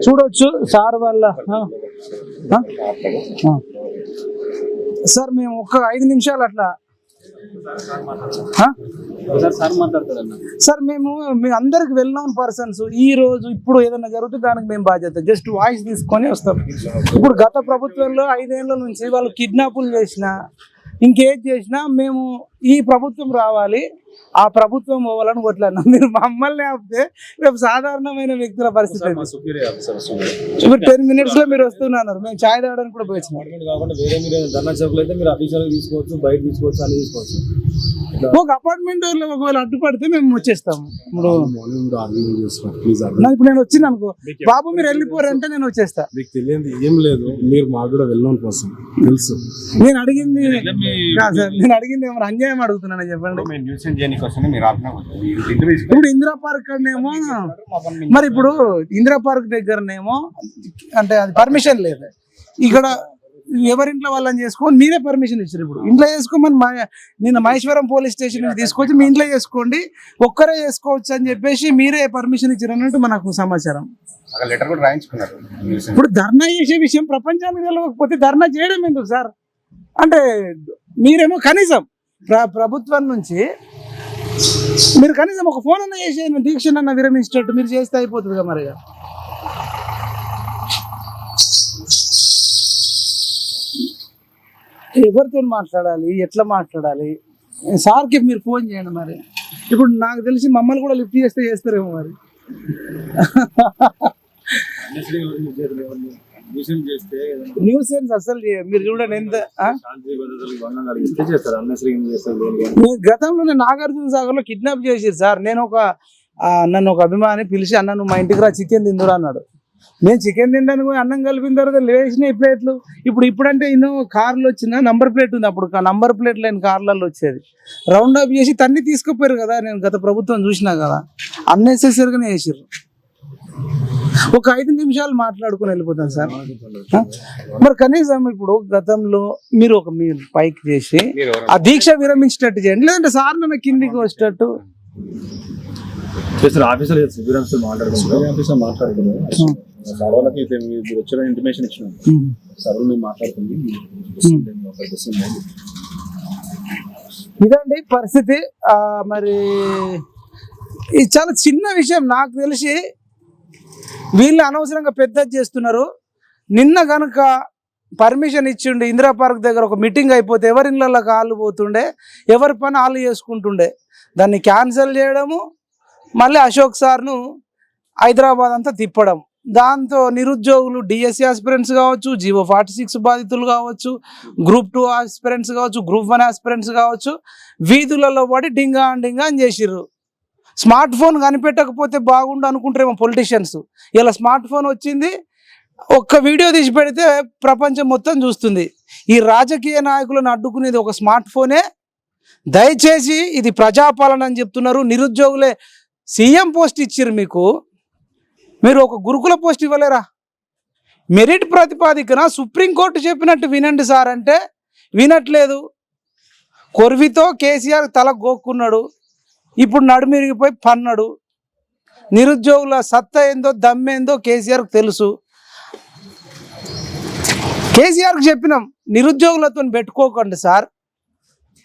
చూడొచ్చు సార్ వాళ్ళ సార్ మేము ఒక 5 నిమిషాలు అట్లా సార్ మేము మీ అందరికి వెల్ నోన్ పర్సన్స్. ఈ రోజు ఇప్పుడు ఏదైనా జరిగితే దానికి మేము బాధ్యత, జస్ట్ వాయిస్ తీసుకొని వస్తాం. ఇప్పుడు గత ప్రభుత్వంలో 5 ఏళ్ల నుంచి వాళ్ళు కిడ్నాపులు చేసినా ఇంకేం చేసినా మేము ఈ ప్రభుత్వం రావాలి, ఆ ప్రభుత్వం పోవాలని కొట్లాడినాం. మీరు మమ్మల్ని ఆపితే రేపు సాధారణమైన వ్యక్తుల పరిస్థితి. ఇప్పుడు 10 minutes లో మీరు వస్తున్నారు, మేము ఛాయ్ తాగడానికి కూడా పోయినాం. ఒక అపార్ట్మెంట్ ఒకవేళ అడ్డుపడితే మేము వచ్చేస్తాము. ఇప్పుడు నేను వచ్చిన అనుకో, బాబు మీరు వెళ్ళిపోరంటే నేను వచ్చేస్తా. మీకు తెలియదు ఏం లేదు, మీరు మాకు కూడా వెళ్ళడం కోసం తెలుసు. నేను అడిగింది ఏమన్నా అన్యాయం అడుగుతున్నాను చెప్పండి. ఇప్పుడు ఇందిరా పార్క్ అనేమో, మరి ఇప్పుడు ఇందిరా పార్క్ దగ్గరనేమో అంటే అది పర్మిషన్ లేదు. ఇక్కడ ఎవరింట్లో వాళ్ళని చేసుకొని మీరే పర్మిషన్ ఇచ్చారు. ఇప్పుడు ఇంట్లో చేసుకోమని నిన్న మహేశ్వరం పోలీస్ స్టేషన్ నుంచి తీసుకొచ్చి మీ ఇంట్లో చేసుకోండి, ఒక్కరే చేసుకోవచ్చు అని చెప్పేసి మీరే పర్మిషన్ ఇచ్చారు అన్నట్టు మనకు సమాచారం. ఇప్పుడు ధర్నా చేసే విషయం ప్రపంచానికి తెలియకపోతే ధర్నా చేయడం ఎందుకు సార్? అంటే మీరేమో కనీసం ప్రభుత్వం నుంచి మీరు కనీసం ఒక ఫోన్ అన్న చేసి దీక్ష అన్న విరమించేటట్టు మీరు చేస్తే అయిపోతుంది కదా. మరి ఎవరితో మాట్లాడాలి, ఎట్లా మాట్లాడాలి? సార్కి మీరు ఫోన్ చేయండి. మరి ఇప్పుడు నాకు తెలిసి మమ్మల్ని కూడా లిఫ్ట్ చేస్తే చేస్తారేమో. మరి న్యూసెన్స్ అసలు మీరు చూడండి ఎంత. గతంలో నాగార్జున సాగర్ లో కిడ్నాప్ చేసారు సార్. నన్ను ఒక అభిమాని పిలిచి, అన్న నువ్వు మా ఇంటికి రా చికెన్ తిందురా అన్నాడు. నేను చికెన్ తినడానికి పోయి అన్నం కలిపిన తర్వాత లేచినాయి ప్లేట్లు. ఇప్పుడంటే ఎన్నో కార్లు వచ్చిన నంబర్ ప్లేట్ ఉంది, అప్పుడు నంబర్ ప్లేట్ లేని కార్లలో వచ్చేది. రౌండ్ అప్ చేసి తన్ని తీసుకుపోయారు కదా. నేను గత ప్రభుత్వం చూసినా కదా, అన్నెసెసరీగానే చేసారు. ఒక 5 నిమిషాలు మాట్లాడుకుని వెళ్ళిపోతాను సార్. మరి కనీసం ఇప్పుడు గతంలో మీరు పైకి చేసి ఆ దీక్ష విరమించేటట్టు చేయండి, లేదంటే సార్ నన్ను కిందికి వచ్చేటట్టు ఇదండి పరిస్థితి. మరి ఇది చాలా చిన్న విషయం నాకు తెలిసి, వీళ్ళు అనవసరంగా పెద్ద చేస్తున్నారు. నిన్న కనుక పర్మిషన్ ఇచ్చిండు, ఇందిరా పార్క్ దగ్గర ఒక మీటింగ్ అయిపోతే ఎవరి ఇళ్ళల్లో కాళ్ళు పోతుండే, ఎవరి పని వాళ్ళు చేసుకుంటుండే. దాన్ని క్యాన్సిల్ చేయడము, మళ్ళీ అశోక్ సార్ను హైదరాబాద్ అంతా తిప్పడం. దాంతో నిరుద్యోగులు డిఎస్సి ఆస్పిరెంట్స్ కావచ్చు, జీవో 46 బాధితులు కావచ్చు, గ్రూప్ 2 ఆస్పిరెంట్స్ కావచ్చు, గ్రూప్ 1 ఆస్పిరెంట్స్ కావచ్చు, వీధులలో పడి డింగా అని చేసిర్రు. స్మార్ట్ ఫోన్ కనిపెట్టకపోతే బాగుండు అనుకుంటారేమో పొలిటీషియన్స్. ఇలా స్మార్ట్ ఫోన్ వచ్చింది, ఒక్క వీడియో తీసి పెడితే ప్రపంచం మొత్తం చూస్తుంది. ఈ రాజకీయ నాయకులను అడ్డుకునేది ఒక స్మార్ట్ ఫోనే. దయచేసి ఇది ప్రజాపాలన అని చెప్తున్నారు. నిరుద్యోగులే సీఎం పోస్ట్ ఇచ్చారు మీకు, మీరు ఒక గురుకుల పోస్ట్ ఇవ్వలేరా? మెరిట్ ప్రతిపాదికన సుప్రీంకోర్టు చెప్పినట్టు వినండి సార్ అంటే వినట్లేదు. కొర్వితో కేసీఆర్ తల గోక్కున్నాడు, ఇప్పుడు నడుమిరిగిపోయి పన్నాడు. నిరుద్యోగుల సత్తా ఏందో దమ్మేందో కేసీఆర్కి తెలుసు. కేసీఆర్కి చెప్పినాం, నిరుద్యోగులతో పెట్టుకోకండి సార్,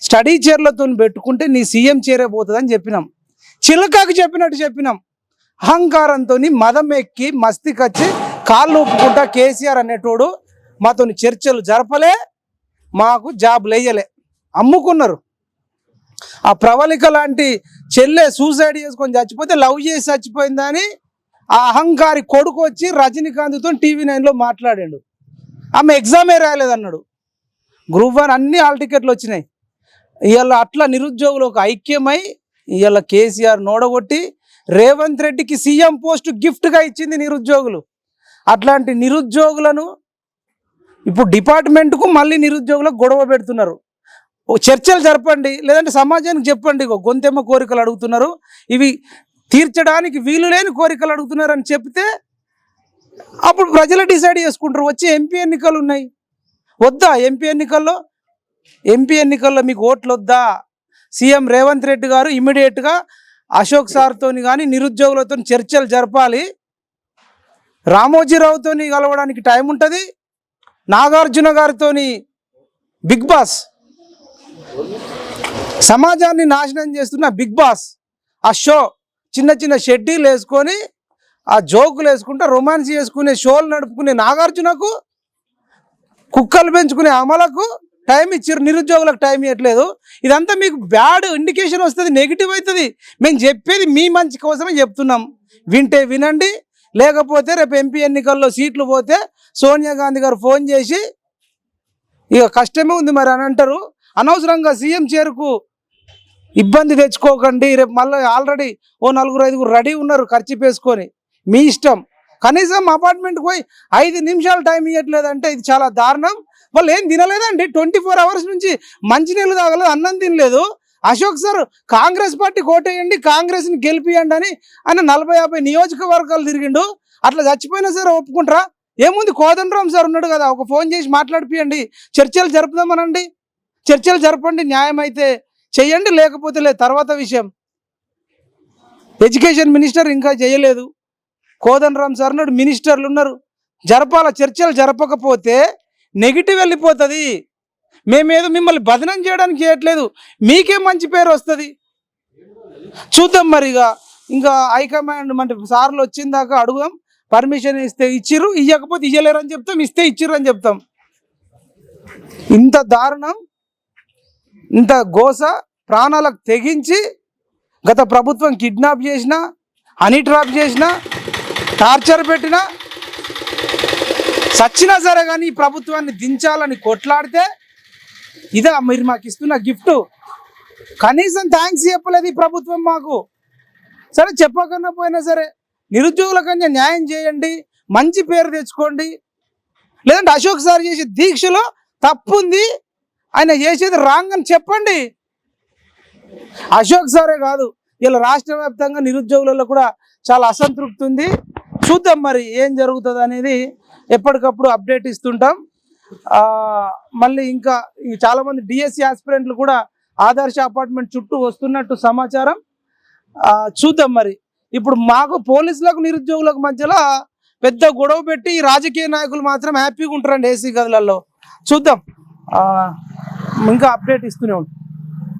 స్టడీ చైర్లతో పెట్టుకుంటే నీ సీఎం చైరే పోతుందని చెప్పినాం. చిలకకు చెప్పినట్టు చెప్పినాం. అహంకారంతో మదం ఎక్కి మస్తికొచ్చి కాళ్ళు ఊపుకుంటా కేసీఆర్ అనేటోడు మాతో చర్చలు జరపలే, మాకు జాబ్లు వేయలే, అమ్ముకున్నారు. ఆ ప్రవళిక లాంటి చెల్లె సూసైడ్ చేసుకొని చచ్చిపోతే లవ్ చేసి చచ్చిపోయిందని ఆ అహంకారి కొడుకు వచ్చి రజనీకాంత్తో TV9లో మాట్లాడాడు. ఆమె ఎగ్జామే రాయలేదన్నాడు. గ్రూప్ 1 అన్ని హాల్ టికెట్లు వచ్చినాయి. ఇవాళ అట్లా నిరుద్యోగులు ఒక ఐక్యమై ఇవాళ కేసీఆర్ నోడగొట్టి రేవంత్ రెడ్డికి సీఎం పోస్ట్ గిఫ్ట్గా ఇచ్చింది నిరుద్యోగులు. అట్లాంటి నిరుద్యోగులను ఇప్పుడు డిపార్ట్మెంట్కు మళ్ళీ నిరుద్యోగులకు గొడవ పెడుతున్నారు. చర్చలు జరపండి, లేదంటే సమాజానికి చెప్పండి, గొంతెమ్మ కోరికలు అడుగుతున్నారు, ఇవి తీర్చడానికి వీలు లేని కోరికలు అడుగుతున్నారు అని చెప్తే అప్పుడు ప్రజలు డిసైడ్ చేసుకుంటారు. వచ్చే ఎంపీ ఎన్నికలు ఉన్నాయి, వద్దా? ఎంపీ ఎన్నికల్లో మీకు ఓట్లు వద్దా? సీఎం రేవంత్ రెడ్డి గారు ఇమ్మీడియట్గా అశోక్ సార్తో కానీ నిరుద్యోగులతో చర్చలు జరపాలి. రామోజీరావుతోని కలవడానికి టైం ఉంటుంది, నాగార్జున గారితోని బిగ్ బాస్, సమాజాన్ని నాశనం చేస్తున్న బిగ్ బాస్ ఆ షో చిన్న చిన్న షెడ్యూల్ వేసుకొని ఆ జోకులు వేసుకుంటా రొమాన్స్ చేసుకునే షోలు నడుపుకునే నాగార్జునకు, కుక్కలు పెంచుకునే అమలకు టైం ఇచ్చారు, నిరుద్యోగులకు టైం ఇవ్వట్లేదు. ఇదంతా మీకు బ్యాడ్ ఇండికేషన్ వస్తుంది, నెగిటివ్ అవుతుంది. మేము చెప్పేది మీ మంచి కోసమే చెప్తున్నాం. వింటే వినండి, లేకపోతే రేపు ఎంపీ ఎన్నికల్లో సీట్లు పోతే సోనియా గాంధీ గారు ఫోన్ చేసి ఇక కష్టమే ఉంది మరి అని అంటారు. అనవసరంగా సీఎం చేరుకు ఇబ్బంది తెచ్చుకోకండి. రేపు మళ్ళీ ఆల్రెడీ ఓ 4-5 రెడీ ఉన్నారు ఖర్చు వేసుకొని, మీ ఇష్టం. కనీసం అపార్ట్మెంట్కి పోయి 5 నిమిషాలు టైం ఇవ్వట్లేదంటే ఇది చాలా దారుణం. వాళ్ళు ఏం తినలేదండి, 24 అవర్స్ నుంచి మంచినీళ్ళు తాగలేదు, అన్నం తినలేదు. అశోక్ సార్ కాంగ్రెస్ పార్టీ కోటేయండి, కాంగ్రెస్ని గెలిపియండి అని ఆయన 40-50 నియోజకవర్గాలు తిరిగిండు. అట్లా చచ్చిపోయినా సరే ఒప్పుకుంటారా? ఏముంది, కోదండరామ్ సార్ ఉన్నాడు కదా, ఒక ఫోన్ చేసి మాట్లాడిపియండి, చర్చలు జరుపుదామనండి. చర్చలు జరపండి, న్యాయం అయితే చెయ్యండి, లేకపోతే లేదు, తర్వాత విషయం. ఎడ్యుకేషన్ మినిస్టర్ ఇంకా చేయలేదు, కోదండరామ్ సార్ ఉన్నాడు, మినిస్టర్లు ఉన్నారు, జరపాల. చర్చలు జరపకపోతే నెగిటివ్ వెళ్ళిపోతుంది. మేమేదో మిమ్మల్ని బదనం చేయడానికి చేయట్లేదు, మీకే మంచి పేరు వస్తుంది. చూద్దాం మరి. ఇంకా హైకమాండ్ అంటే సార్లు వచ్చిన దాకా అడుగుదాం. పర్మిషన్ ఇస్తే ఇచ్చిర్రు, ఇవ్వకపోతే ఇవ్వలేరు అని చెప్తాం, ఇస్తే ఇచ్చిర్రు అని చెప్తాం. ఇంత దారుణం, ఇంత గోస, ప్రాణాలకు తెగించి గత ప్రభుత్వం కిడ్నాప్ చేసినా, హనీ ట్రాప్ చేసినా, టార్చర్ పెట్టినా, సచ్చినా సరే కానీ ఈ ప్రభుత్వాన్ని దించాలని కొట్లాడితే ఇదే మీరు మాకు ఇస్తున్న గిఫ్ట్. కనీసం థ్యాంక్స్ చెప్పలేదు ఈ ప్రభుత్వం మాకు. సరే చెప్పకన్నా పోయినా సరే నిరుద్యోగుల కన్నా న్యాయం చేయండి, మంచి పేరు తెచ్చుకోండి. లేదంటే అశోక్ సార్ చేసే దీక్షలో తప్పు ఉంది, ఆయన చేసేది రాంగ్ అని చెప్పండి. అశోక్ సారే కాదు, ఇలా రాష్ట్ర వ్యాప్తంగా నిరుద్యోగులలో కూడా చాలా అసంతృప్తి ఉంది. చూద్దాం మరి ఏం జరుగుతుంది అనేది, ఎప్పటికప్పుడు అప్డేట్ ఇస్తుంటాం. మళ్ళీ ఇంకా చాలామంది డిఎస్సి ఆస్పిరెంట్లు కూడా ఆదర్శ అపార్ట్మెంట్ చుట్టూ వస్తున్నట్టు సమాచారం. చూద్దాం మరి. ఇప్పుడు మాకు పోలీసులకు నిరుద్యోగులకు మధ్యలో పెద్ద గొడవ పెట్టి రాజకీయ నాయకులు మాత్రం హ్యాపీగా ఉంటారండి ఏసీ గదులలో. చూద్దాం, ఇంకా అప్డేట్ ఇస్తూనే ఉంటాం.